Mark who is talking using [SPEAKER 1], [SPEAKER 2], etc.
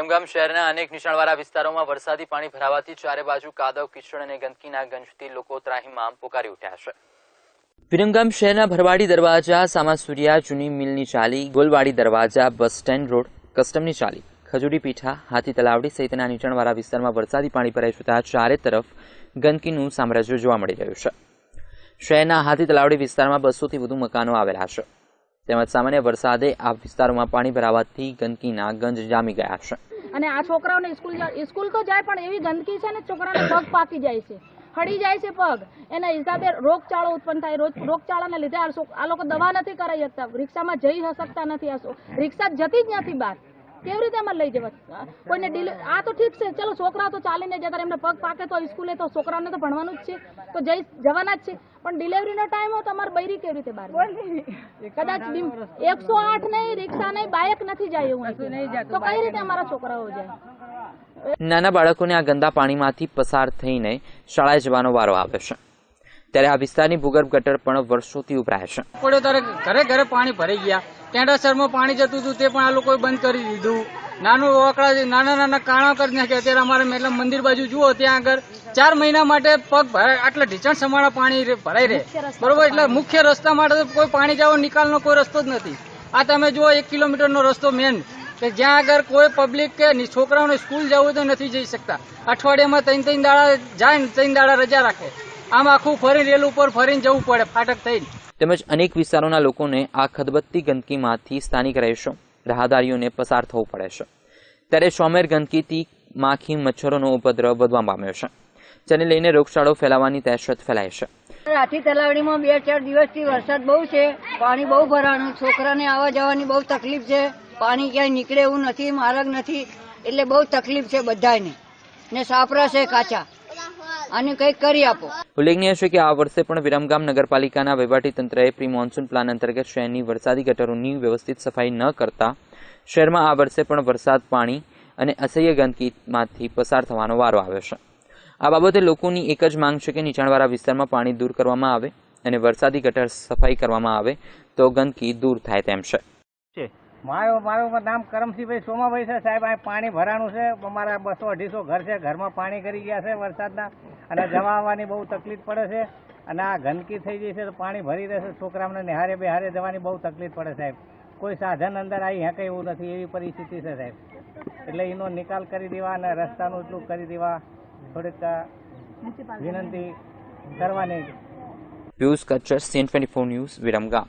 [SPEAKER 1] વિરમગામ શહેરના અનેક નીચાણવાળા વિસ્તારોમાં વરસાદી પાણી ભરાવાથી ચારે બાજુ કાદવ કીચડ અને ગંદકીના ગંજથી લોકો ત્રાહિમામ પોકારી ઉઠ્યા છે। વિરમગામ શહેરના ભરવાડી દરવાજા, સામાસુરિયા, જૂની મિલની ચાલી, ગોલવાડી દરવાજા, બસ સ્ટેન્ડ રોડ, કસ્ટમની ચાલી, ખજૂરી પીઠા, હાથી તલાવડી સહિતના નીચાણવાળા વિસ્તારમાં વરસાદી પાણી ભરાઈ જતા ચારે તરફ ગંદકીનું સામ્રાજ્ય જોવા મળી રહ્યું છે। શહેરના હાથી તલાવડી વિસ્તારમાં 200થી વધુ મકાનો આવેલા છે, તેમજ સામાન્ય વરસાદે આ વિસ્તારોમાં પાણી ભરાવાથી ગંદકીના ગંજ જામી ગયા છે।
[SPEAKER 2] અને આ છોકરાઓને સ્કૂલ તો જાય પણ એવી ગંદકી છે ને છોકરાને પગ પાકી જાય છે, હળી જાય છે પગ, એના હિસાબે રોગચાળો ઉત્પન્ન થાય। રોગચાળાને લીધે આ લોકો દવા નથી કરાવી શકતા, રિક્ષામાં જઈ શકતા નથી, રિક્ષા જતી જ નથી બહાર, કેવી રીતે એમાં લઈ જવા કોઈને આ તો ઠીક છે, ચલો છોકરાઓ તો ચાલીને જતા, એમને પગ પાકે તો સ્કૂલે તો છોકરાઓને તો ભણવાનું જ છે, તો જવાના જ છે, પણ ડિલિવરીનો ટાઈમ હોય તો અમારે બૈરી કેવી રીતે બહાર, કદાચ 108 નહીં, રિક્ષા નહીં, બાઇક નથી જાય એવું તો કઈ રીતે અમારા છોકરાઓ જાય?
[SPEAKER 1] નાના બાળકોને આ ગંદા પાણીમાંથી પસાર થઈને શાળાએ જવાનો વારો આવે છે, ત્યારે આ વિસ્તારની ભૂગર્ભ ગટર પણ વર્ષોથી ઉભરાય છે।
[SPEAKER 3] પડ્યો ત્યારે ઘરે ઘરે પાણી ભરાઈ ગયા, ટેન્ડાસરમાં પાણી જતું હતું તે પણ આ લોકોએ બંધ કરી દીધું, નાના કાણા કરી નાખ્યા। અત્યારે અમારે એટલે મંદિર બાજુ જુઓ, ત્યાં આગળ 4 મહિના માટે પગ ભરાય, આટલા ઢીચણ સમાણા પાણી ભરાઈ રહે, બરોબર, એટલે મુખ્ય રસ્તા માટે કોઈ પાણી જવાનો નિકાલનો કોઈ રસ્તો જ નથી। આ તમે જુઓ 1 કિલોમીટરનો રસ્તો મેન, કે જ્યાં આગળ કોઈ પબ્લિક કે છોકરાઓને સ્કૂલ જવું તો નથી જઈ શકતા, અઠવાડિયામાં 3 દાડા જાય ને 3 દાડા રજા રાખે, આમ આખું ફરી રેલ ઉપર ફરીને જવું પડે ફાટક થઈને।
[SPEAKER 1] તેમજ અનેક વિસ્તારોના લોકોને આ ખદબદતી ગંદકીમાંથી સ્થાનિક રહેશો રાહદારીઓને પસાર થવું પડે છે, ત્યારે ચોમેર ગંદકીથી માખી મચ્છરોનો ઉપદ્રવ વધવા પામ્યો છે, જેને લઈને રોગચાળો ફેલાવાની દહેશત ફેલાય છે।
[SPEAKER 4] હાથી તલાવડીમાં 2-4 દિવસથી વરસાદ બહુ છે, પાણી બહુ ભરાણું, છોકરાને આવવા જવાની બહુ તકલીફ છે, પાણી ક્યાંય નીકળે એવું નથી, માર્ગ નથી, એટલે બહુ તકલીફ છે બધાને, ને સાપરા છે કાચા, અને કંઈક કરી આપો।
[SPEAKER 1] ઉલ્લેખનીય છે કે આ વર્ષે પણ વિરમગામ નગરપાલિકાના વહીવટીતંત્રએ પ્રી મોન્સૂન પ્લાન અંતર્ગત શહેરની વરસાદી ગટરોની વ્યવસ્થિત સફાઈ ન કરતા શહેરમાં આ વર્ષે પણ વરસાદ પાણી અને અસહ્ય ગંદકીમાંથી પસાર થવાનો વારો આવ્યો છે। આ બાબતે લોકોની એક જ માંગ છે કે નીચાણવાળા વિસ્તારમાં પાણી દૂર કરવામાં આવે અને વરસાદી ગટર સફાઈ કરવામાં આવે તો ગંદકી દૂર થાય તેમ છે।
[SPEAKER 3] મારું નામ કરમસિંહભાઈ સોમાભાઈ છે સાહેબ। આ પાણી ભરાણું છે, અમારા 200-250 ઘર છે, ઘરમાં પાણી કરી ગયા છે વરસાદના, અને જવા આવવાની બહુ તકલીફ પડે છે, અને આ ગંદકી થઈ ગઈ છે તો પાણી ભરી રહેશે, છોકરાઓને નિહારે બેહારે જવાની બહુ તકલીફ પડે સાહેબ, કોઈ સાધન અંદર આવી શકે એવું નથી, એવી પરિસ્થિતિ છે સાહેબ, એટલે એનો નિકાલ કરી દેવા અને રસ્તાનું એટલું કરી દેવા થોડીક વિનંતી કરવાની।
[SPEAKER 1] Piyush Kachhar, CN24 news, Viramgam.